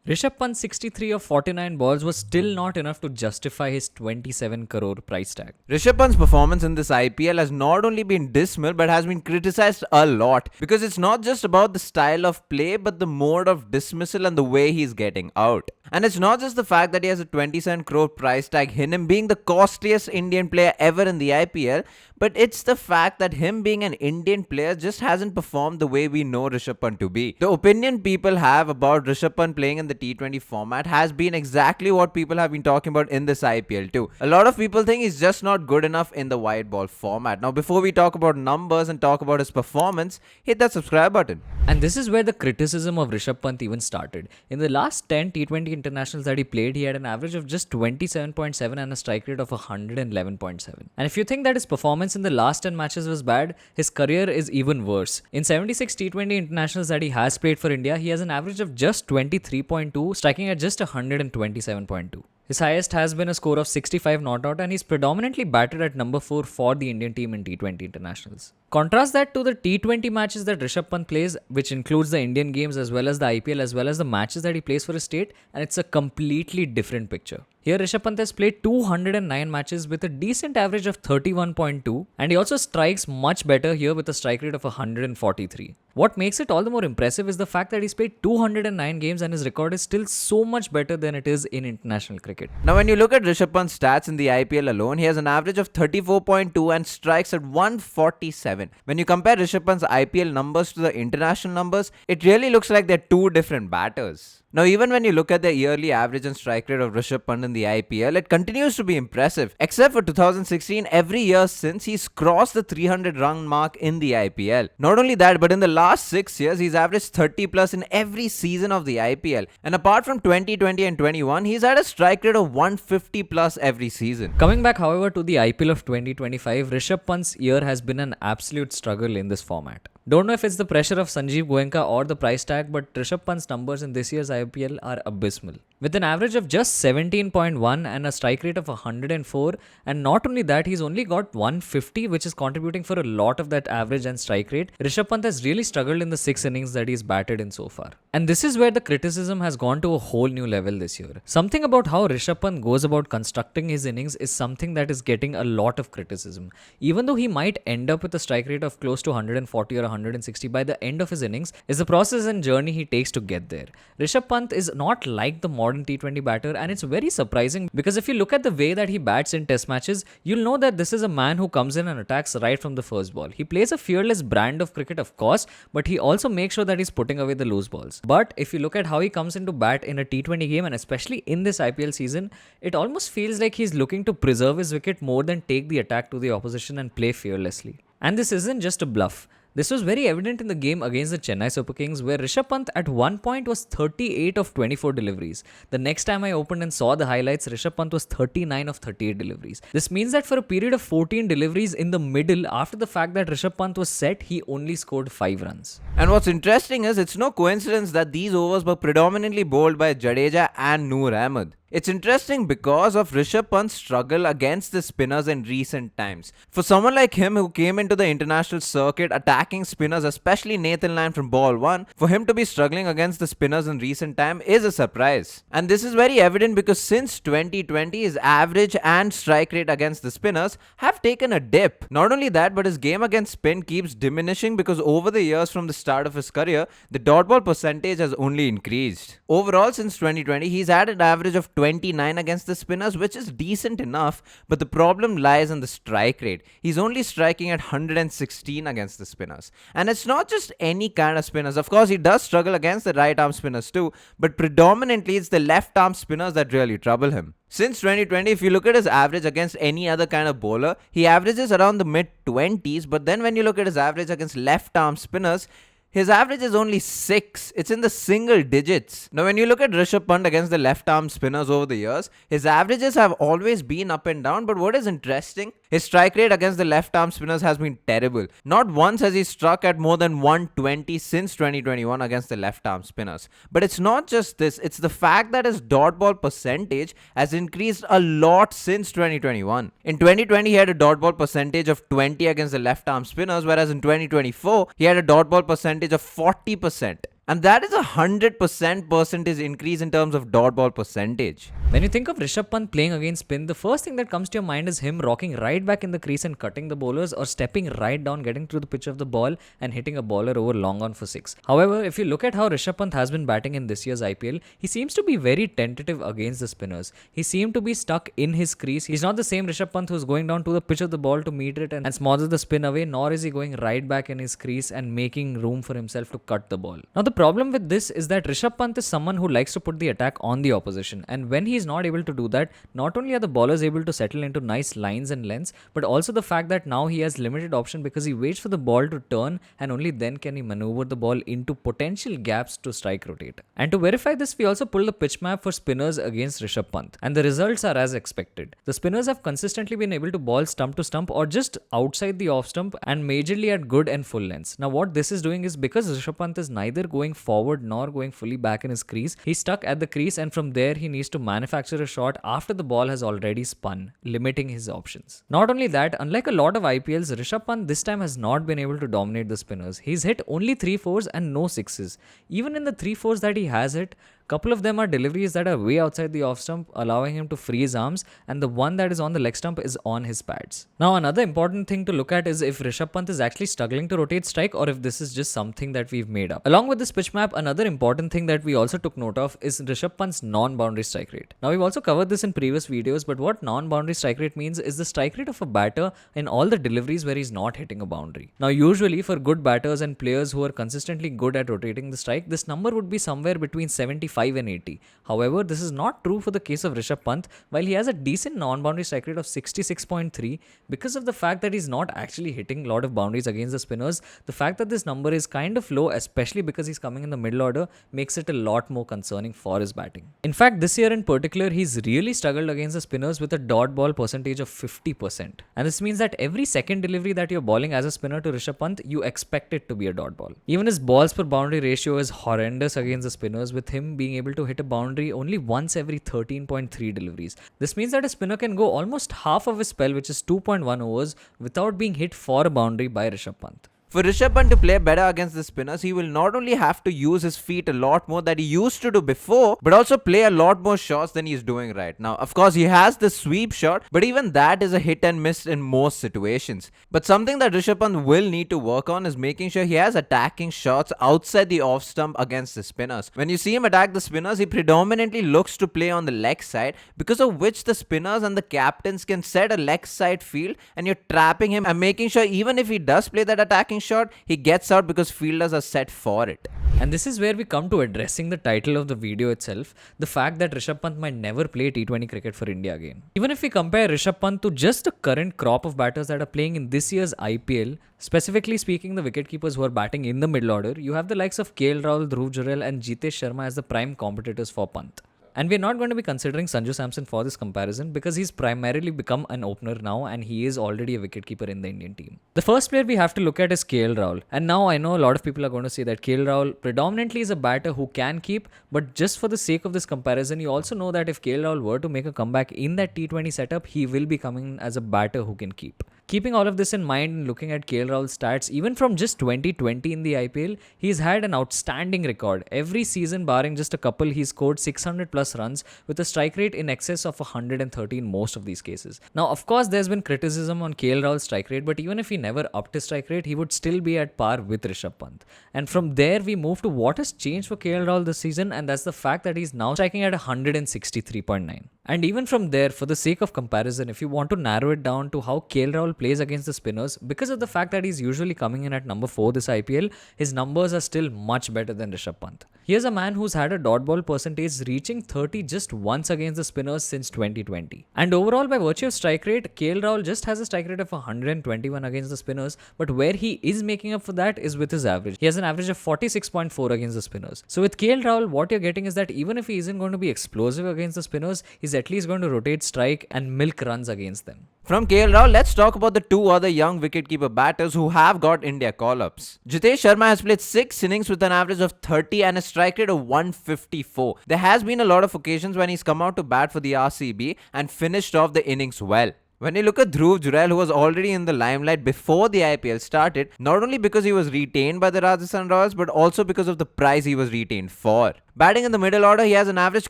Rishabh Pant's 63 of 49 balls was still not enough to justify his 27 crore price tag. Rishabh Pant's performance in this IPL has not only been dismal but has been criticized a lot because it's not just about the style of play but the mode of dismissal and the way he's getting out. And it's not just the fact that he has a 27 crore price tag, him being the costliest Indian player ever in the IPL, but it's the fact that him being an Indian player just hasn't performed the way we know Rishabh Pant to be. The opinion people have about Rishabh Pant playing in the T20 format has been exactly what people have been talking about in this IPL too. A lot of people think he's just not good enough in the white ball format. Now, before we talk about numbers and talk about his performance, hit that subscribe button. And this is where the criticism of Rishabh Pant even started. In the last 10 T20 internationals that he played, he had an average of just 27.7 and a strike rate of 111.7. And if you think that his performance in the last 10 matches was bad, his career is even worse. In 76 T20 internationals that he has played for India, he has an average of just 23.2, striking at just 127.2. His highest has been a score of 65 not out, and he's predominantly batted at number 4 for the Indian team in T20 internationals. Contrast that to the T20 matches that Rishabh Pant plays, which includes the Indian games as well as the IPL as well as the matches that he plays for his state, and it's a completely different picture. Here Rishabh Pant has played 209 matches with a decent average of 31.2, and he also strikes much better here with a strike rate of 143. What makes it all the more impressive is the fact that he's played 209 games and his record is still so much better than it is in international cricket. Now, when you look at Rishabh Pant's stats in the IPL alone, he has an average of 34.2 and strikes at 147. When you compare Rishabh Pant's IPL numbers to the international numbers, it really looks like they're two different batters. Now, even when you look at the yearly average and strike rate of Rishabh Pant in the IPL, it continues to be impressive. Except for 2016, every year since, he's crossed the 300 run mark in the IPL. Not only that, but in the last 6 years, he's averaged 30 plus in every season of the IPL. And apart from 2020 and 21, he's had a strike rate of 150 plus every season. Coming back, however, to the IPL of 2025, Rishabh Pant's year has been an absolute struggle in this format. Don't know if it's the pressure of Sanjeev Goenka or the price tag, but Rishabh Pant's numbers in this year's IPL are abysmal. With an average of just 17.1 and a strike rate of 104, and not only that, he's only got 150, which is contributing for a lot of that average and strike rate. Rishabh Pant has really struggled in the 6 innings that he's batted in so far. And this is where the criticism has gone to a whole new level this year. Something about how Rishabh Pant goes about constructing his innings is something that is getting a lot of criticism. Even though he might end up with a strike rate of close to 140 or 160 by the end of his innings, is the process and journey he takes to get there. Rishabh Pant is not like the modern T20 batter, and it's very surprising because if you look at the way that he bats in test matches, you'll know that this is a man who comes in and attacks right from the first ball. He plays a fearless brand of cricket, of course, but he also makes sure that he's putting away the loose balls. But if you look at how he comes into bat in a T20 game, and especially in this IPL season, it almost feels like he's looking to preserve his wicket more than take the attack to the opposition and play fearlessly. And this isn't just a bluff. This was very evident in the game against the Chennai Super Kings, where Rishabh Pant at one point was 38 of 24 deliveries. The next time I opened and saw the highlights, Rishabh Pant was 39 of 38 deliveries. This means that for a period of 14 deliveries in the middle, after the fact that Rishabh Pant was set, he only scored 5 runs. And what's interesting is it's no coincidence that these overs were predominantly bowled by Jadeja and Noor Ahmed. It's interesting because of Rishabh Pant's struggle against the spinners in recent times. For someone like him who came into the international circuit attacking spinners, especially Nathan Lyon from ball 1, for him to be struggling against the spinners in recent time is a surprise. And this is very evident because since 2020, his average and strike rate against the spinners have taken a dip. Not only that, but his game against spin keeps diminishing because over the years from the start of his career, the dot ball percentage has only increased. Overall, since 2020, he's had an average of 29 against the spinners, which is decent enough, but the problem lies in the strike rate. He's only striking at 116 against the spinners. And it's not just any kind of spinners. Of course, he does struggle against the right arm spinners too, but predominantly it's the left arm spinners that really trouble him. Since 2020, if you look at his average against any other kind of bowler, he averages around the mid-20s, but then when you look at his average against left arm spinners, his average is only 6. It's in the single digits. Now, when you look at Rishabh Pant against the left-arm spinners over the years, his averages have always been up and down. But what is interesting, his strike rate against the left-arm spinners has been terrible. Not once has he struck at more than 120 since 2021 against the left-arm spinners. But it's not just this. It's the fact that his dot ball percentage has increased a lot since 2021. In 2020, he had a dot ball percentage of 20 against the left-arm spinners, whereas in 2024, he had a dot ball percentage of 40%. And that is 100% percentage increase in terms of dot ball percentage. When you think of Rishabh Pant playing against spin, the first thing that comes to your mind is him rocking right back in the crease and cutting the bowlers, or stepping right down, getting through the pitch of the ball and hitting a bowler over long on for 6. However, if you look at how Rishabh Pant has been batting in this year's IPL, he seems to be very tentative against the spinners. He seemed to be stuck in his crease. He's not the same Rishabh Pant who's going down to the pitch of the ball to meet it and smother the spin away, nor is he going right back in his crease and making room for himself to cut the ball. Now, the problem with this is that Rishabh Pant is someone who likes to put the attack on the opposition, and when he is not able to do that, not only are the bowlers able to settle into nice lines and lengths, but also the fact that now he has limited option because he waits for the ball to turn and only then can he maneuver the ball into potential gaps to strike rotate. And to verify this, we also pulled the pitch map for spinners against Rishabh Pant, and the results are as expected. The spinners have consistently been able to ball stump to stump or just outside the off stump and majorly at good and full lengths. Now, what this is doing is, because Rishabh Pant is neither going forward nor going fully back in his crease, he's stuck at the crease, and from there he needs to manufacture a shot after the ball has already spun, limiting his options. Not only that, unlike a lot of IPLs, Rishabh Pant this time has not been able to dominate the spinners. He's hit only 3 fours and no 6s. Even in the 3 fours that he has hit, couple of them are deliveries that are way outside the off stump, allowing him to free his arms, and the one that is on the leg stump is on his pads. Now, another important thing to look at is if Rishabh Pant is actually struggling to rotate strike or if this is just something that we've made up. Along with this pitch map, another important thing that we also took note of is Rishabh Pant's non-boundary strike rate. Now, we've also covered this in previous videos, but what non-boundary strike rate means is the strike rate of a batter in all the deliveries where he's not hitting a boundary. Now, usually for good batters and players who are consistently good at rotating the strike, this number would be somewhere between 75 and 80. However, this is not true for the case of Rishabh Pant. While he has a decent non-boundary strike rate of 66.3, because of the fact that he's not actually hitting a lot of boundaries against the spinners, the fact that this number is kind of low, especially because he's coming in the middle order, makes it a lot more concerning for his batting. In fact, this year in particular, he's really struggled against the spinners with a dot ball percentage of 50%. And this means that every second delivery that you're bowling as a spinner to Rishabh Pant, you expect it to be a dot ball. Even his balls per boundary ratio is horrendous against the spinners, with him being able to hit a boundary only once every 13.3 deliveries. This means that a spinner can go almost half of his spell, which is 2.1 overs, without being hit for a boundary by Rishabh Pant. For Rishabh Pant to play better against the spinners, he will not only have to use his feet a lot more that he used to do before, but also play a lot more shots than he's doing right now. Of course, he has the sweep shot, but even that is a hit and miss in most situations. But something that Rishabh Pant will need to work on is making sure he has attacking shots outside the off stump against the spinners. When you see him attack the spinners, he predominantly looks to play on the leg side, because of which the spinners and the captains can set a leg side field, and you're trapping him and making sure even if he does play that attacking shot, he gets out because fielders are set for it. And this is where we come to addressing the title of the video itself, the fact that Rishabh Pant might never play T20 cricket for India again. Even if we compare Rishabh Pant to just the current crop of batters that are playing in this year's IPL, specifically speaking the wicketkeepers who are batting in the middle order, you have the likes of KL Rahul, Dhruv Jurel and Jitesh Sharma as the prime competitors for Pant. And we're not going to be considering Sanju Samson for this comparison because he's primarily become an opener now and he is already a wicketkeeper in the Indian team. The first player we have to look at is KL Rahul. And now I know a lot of people are going to say that KL Rahul predominantly is a batter who can keep, but just for the sake of this comparison, you also know that if KL Rahul were to make a comeback in that T20 setup, he will be coming as a batter who can keep. Keeping all of this in mind and looking at KL Rahul's stats, even from just 2020 in the IPL, he's had an outstanding record. Every season, barring just a couple, he scored 600 plus runs with a strike rate in excess of 130 in most of these cases. Now, of course, there's been criticism on KL Rahul's strike rate, but even if he never upped his strike rate, he would still be at par with Rishabh Pant. And from there, we move to what has changed for KL Rahul this season, and that's the fact that he's now striking at 163.9. And even from there, for the sake of comparison, if you want to narrow it down to how KL Rahul plays against the spinners, because of the fact that he's usually coming in at number 4 this IPL, his numbers are still much better than Rishabh Pant. Here's a man who's had a dot ball percentage reaching 30 just once against the spinners since 2020. And overall, by virtue of strike rate, KL Rahul just has a strike rate of 121 against the spinners, but where he is making up for that is with his average. He has an average of 46.4 against the spinners. So with KL Rahul, what you're getting is that even if he isn't going to be explosive against the spinners, he's at least going to rotate strike and milk runs against them. From KL Rahul, let's talk about the two other young wicketkeeper batters who have got India call-ups. Jitesh Sharma has played 6 innings with an average of 30 and a strike rate of 154. There has been a lot of occasions when he's come out to bat for the RCB and finished off the innings well. When you look at Dhruv Jurel, who was already in the limelight before the IPL started, not only because he was retained by the Rajasthan Royals, but also because of the price he was retained for. Batting in the middle order, he has an average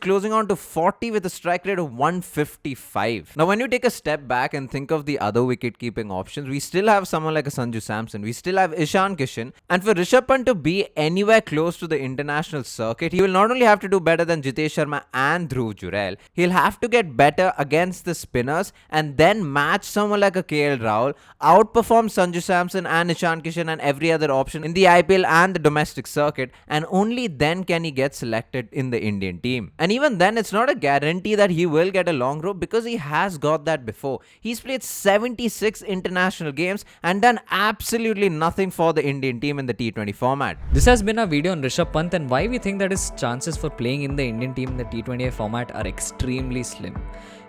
closing on to 40 with a strike rate of 155. Now, when you take a step back and think of the other wicket-keeping options, we still have someone like a Sanju Samson, we still have Ishan Kishan, and for Rishabh Pant to be anywhere close to the international circuit, he will not only have to do better than Jitesh Sharma and Dhruv Jurel, he'll have to get better against the spinners and then match someone like a KL Rahul, outperform Sanju Samson and Ishan Kishan and every other option in the IPL and the domestic circuit, and only then can he get selected in the Indian team. And even then, it's not a guarantee that he will get a long rope because he has got that before. He's played 76 international games and done absolutely nothing for the Indian team in the T20 format. This has been a video on Rishabh Pant and why we think that his chances for playing in the Indian team in the T20 format are extremely slim.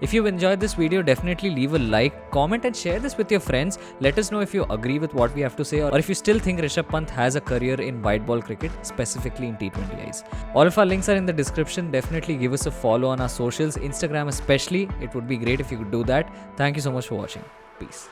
If you've enjoyed this video, definitely leave a like, comment and share this with your friends. Let us know if you agree with what we have to say or if you still think Rishabh Pant has a career in white ball cricket, specifically in T20 eyes. All of our links are in the description. Definitely give us a follow on our socials, Instagram especially. It would be great if you could do that. Thank you so much for watching. Peace.